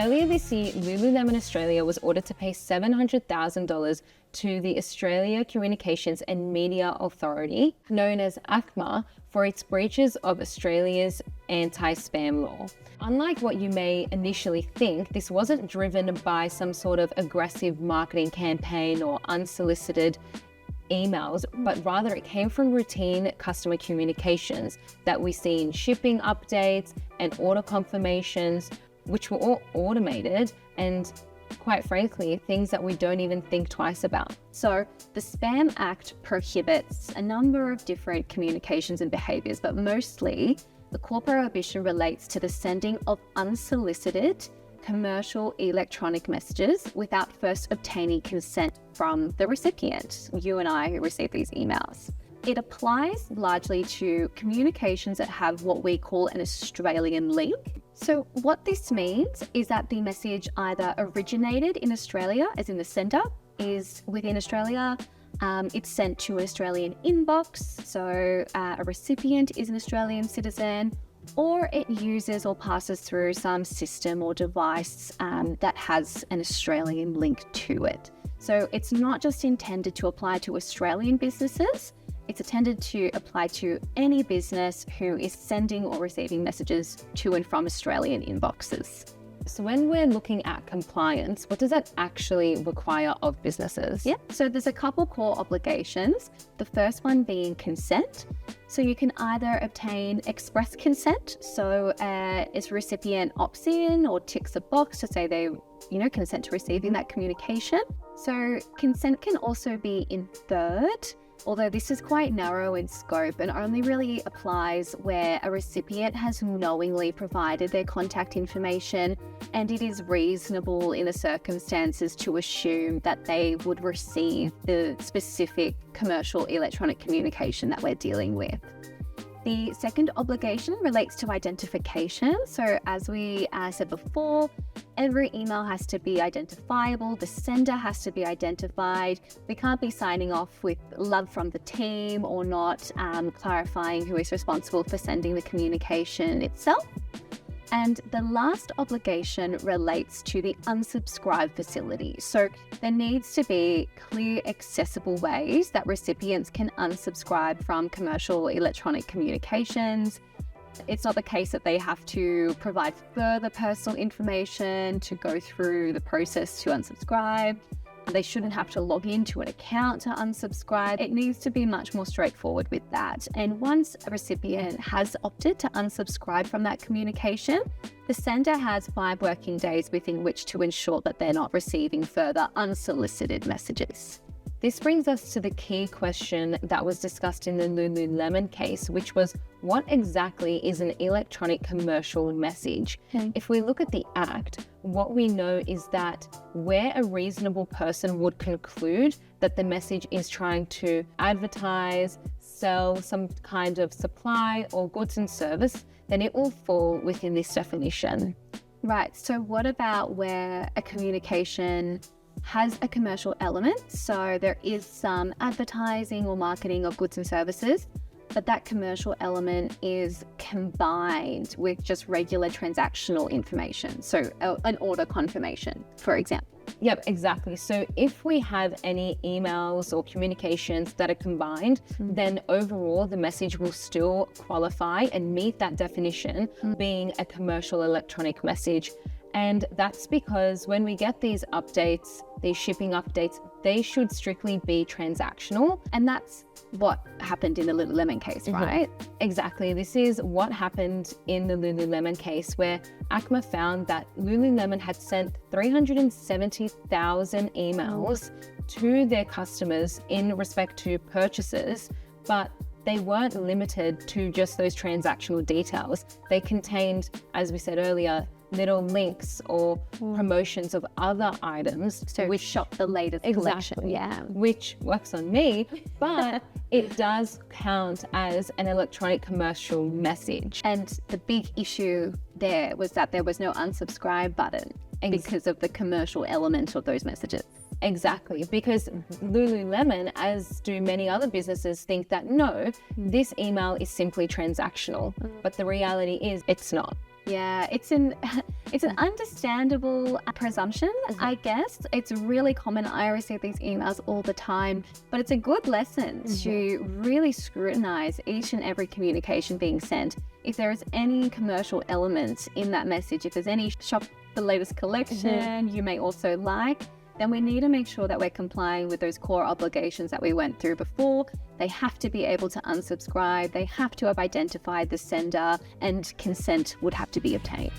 Earlier this year, Lululemon Australia was ordered to pay $700,000 to the Australia Communications and Media Authority, known as ACMA, for its breaches of Australia's anti-spam law. Unlike what you may initially think, this wasn't driven by some sort of aggressive marketing campaign or unsolicited emails, but rather it came from routine customer communications that we see in shipping updates and order confirmations, which were all automated and, quite frankly, things that we don't even think twice about. So the Spam Act prohibits a number of different communications and behaviours, but mostly the core prohibition relates to the sending of unsolicited commercial electronic messages without first obtaining consent from the recipient, you and I who receive these emails. It applies largely to communications that have what we call an Australian link. So what this means is that the message either originated in Australia, as in the sender is within Australia, it's sent to an Australian inbox, so a recipient is an Australian citizen, or it uses or passes through some system or device that has an Australian link to it. So it's not just intended to apply to Australian businesses, it's intended to apply to any business who is sending or receiving messages to and from Australian inboxes. So when we're looking at compliance, what does that actually require of businesses? Yeah, so there's a couple core obligations. The first one being consent. So you can either obtain express consent, so if a recipient opts in or ticks a box to say they, consent to receiving that communication. So consent can also be inferred, although this is quite narrow in scope and only really applies where a recipient has knowingly provided their contact information and it is reasonable in the circumstances to assume that they would receive the specific commercial electronic communication that we're dealing with. The second obligation relates to identification. So as we said before, every email has to be identifiable. The sender has to be identified. We can't be signing off with love from the team or not clarifying who is responsible for sending the communication itself. And the last obligation relates to the unsubscribe facility. So there needs to be clear, accessible ways that recipients can unsubscribe from commercial electronic communications. It's not the case that they have to provide further personal information to go through the process to unsubscribe. They shouldn't have to log into an account to unsubscribe. It needs to be much more straightforward with that. And once a recipient has opted to unsubscribe from that communication, the sender has 5 working days within which to ensure that they're not receiving further unsolicited messages. This brings us to the key question that was discussed in the Lululemon case, which was, what exactly is an electronic commercial message? Okay. If we look at the Act, what we know is that where a reasonable person would conclude that the message is trying to advertise, sell some kind of supply or goods and service, then it will fall within this definition. Right, so what about where a communication has a commercial element? So there is some advertising or marketing of goods and services, but that commercial element is combined with just regular transactional information. So an order confirmation, for example. Yep, exactly. So if we have any emails or communications that are combined, then overall the message will still qualify and meet that definition, being a commercial electronic message. And that's because when we get these updates, these shipping updates, they should strictly be transactional. And that's what happened in the Lululemon case, right? Exactly. This is what happened in the Lululemon case, where ACMA found that Lululemon had sent 370,000 emails to their customers in respect to purchases, but they weren't limited to just those transactional details. They contained, as we said earlier, little links or promotions of other items. So which shop the latest collection. Yeah. Which works on me, but it does count as an electronic commercial message. And the big issue there was that there was no unsubscribe button because of the commercial element of those messages. Exactly, because Lululemon, as do many other businesses, think that no, this email is simply transactional, but the reality is it's not. Yeah, it's an understandable presumption, I guess. It's really common. I receive these emails all the time, but it's a good lesson to really scrutinize each and every communication being sent. If there is any commercial element in that message, if there's any shop the latest collection you may also like, then we need to make sure that we're complying with those core obligations that we went through before. They have to be able to unsubscribe, they have to have identified the sender, and consent would have to be obtained.